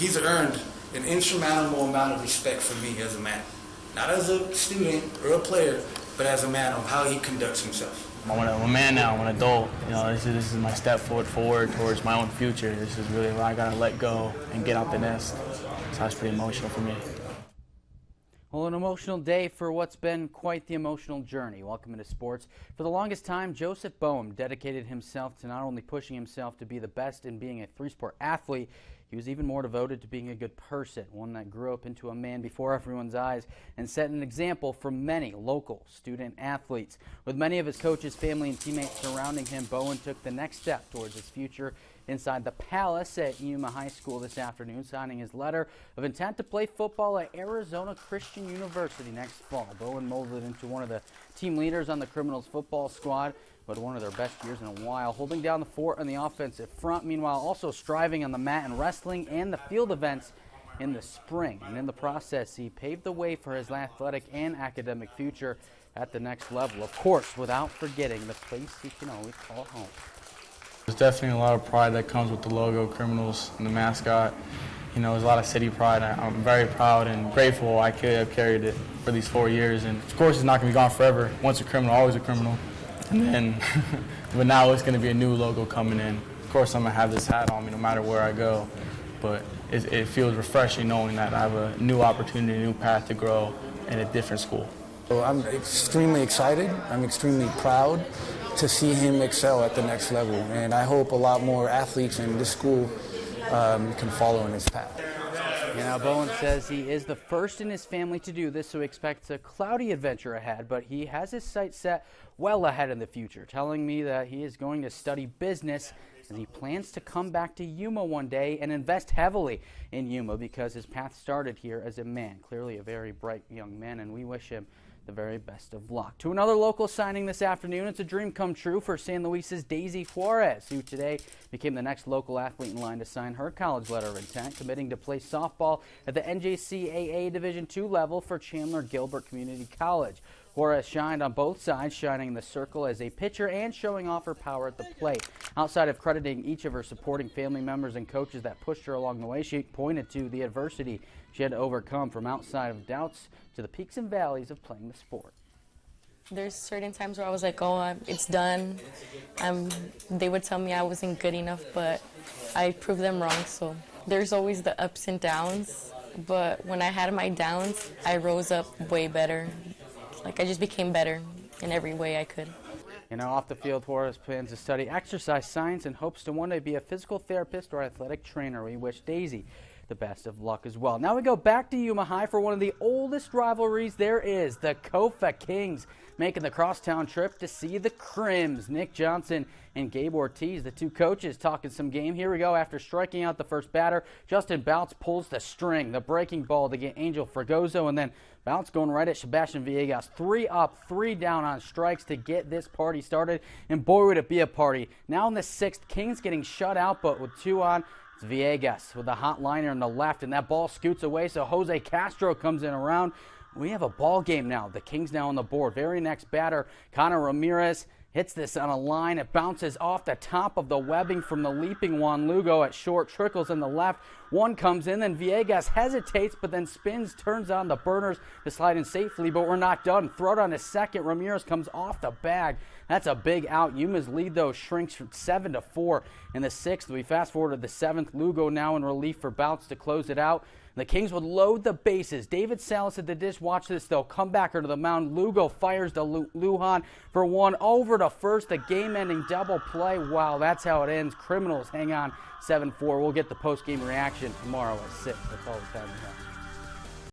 he's earned an insurmountable amount of respect from me as a man. Not as a student or a player, but as a man of how he conducts himself. I'm a man now, I'm an adult. You know, this is my step forward towards my own future. This is really where I gotta let go and get out the nest. So that's pretty emotional for me. Well, an emotional day for what's been quite the emotional journey. Welcome into sports. For the longest time, Joseph Boehm dedicated himself to not only pushing himself to be the best in being a three-sport athlete, he was even more devoted to being a good person, one that grew up into a man before everyone's eyes and set an example for many local student athletes. With many of his coaches, family, and teammates surrounding him, Bowen took the next step towards his future inside the Palace at Yuma High School this afternoon, signing his letter of intent to play football at Arizona Christian University next fall. Bowen molded into one of the team leaders on the Criminals football squad, but one of their best years in a while, holding down the fort on the offensive front, meanwhile also striving on the mat in wrestling and the field events in the spring. And in the process, he paved the way for his athletic and academic future at the next level, of course, without forgetting the place he can always call home. There's definitely a lot of pride that comes with the logo, Criminals, and the mascot. You know, there's a lot of city pride. I'm very proud and grateful I could have carried it for these 4 years. And of course, it's not going to be gone forever. Once a criminal, always a criminal. And then, but now it's going to be a new logo coming in. Of course, I'm going to have this hat on me no matter where I go. But it feels refreshing knowing that I have a new opportunity, a new path to grow in a different school. So I'm extremely excited. I'm extremely proud to see him excel at the next level. And I hope a lot more athletes in this school can follow in his path. You know, Bowen says he is the first in his family to do this, so he expects a cloudy adventure ahead, but he has his sights set well ahead in the future, telling me that he is going to study business and he plans to come back to Yuma one day and invest heavily in Yuma because his path started here as a man. Clearly a very bright young man, and we wish him the very best of luck. To another local signing this afternoon, it's a dream come true for San Luis's Daisy Juarez, who today became the next local athlete in line to sign her college letter of intent, committing to play softball at the NJCAA Division II level for Chandler Gilbert Community College. Juarez shined on both sides, shining in the circle as a pitcher and showing off her power at the plate. Outside of crediting each of her supporting family members and coaches that pushed her along the way, she pointed to the adversity she had to overcome, from outside of doubts to the peaks and valleys of playing the sport. There's certain times where I was like, oh, it's done. They would tell me I wasn't good enough, but I proved them wrong. So there's always the ups and downs, but when I had my downs, I rose up way better. Like, I just became better in every way I could. You know, off the field, Juarez plans to study exercise science and hopes to one day be a physical therapist or athletic trainer. We wish Daisy the best of luck as well. Now we go back to Yuma High for one of the oldest rivalries there is. The Kofa Kings making the crosstown trip to see the Crims. Nick Johnson and Gabe Ortiz, the two coaches, talking some game. Here we go. After striking out the first batter, Justin Bounce pulls the string, the breaking ball to get Angel Fragoso, and then Bounce going right at Sebastian Villegas. 3 up, 3 down on strikes to get this party started, and boy, would it be a party. Now in the 6th, Kings getting shut out, but with 2 on, it's Villegas with a hot liner in the left, and that ball scoots away, so Jose Castro comes in around. We have a ball game now. The Kings now on the board. Very next batter, Connor Ramirez hits this on a line. It bounces off the top of the webbing from the leaping Juan Lugo at short, trickles in the left. One comes in, then Villegas hesitates, but then spins, turns on the burners to slide in safely, but we're not done. Throw it on his second. Ramirez comes off the bag. That's a big out. Yuma's lead, though, shrinks from 7-4 in the 6th. We fast forward to the 7th. Lugo now in relief for Bounce to close it out. The Kings would load the bases. David Salas at the dish. Watch this, though. Comebacker to the mound. Lugo fires to Lujan for 1 over to first. The game-ending double play. Wow, that's how it ends. Criminals hang on 7-4. We'll get the post-game reaction tomorrow at 6. That's all the time we have.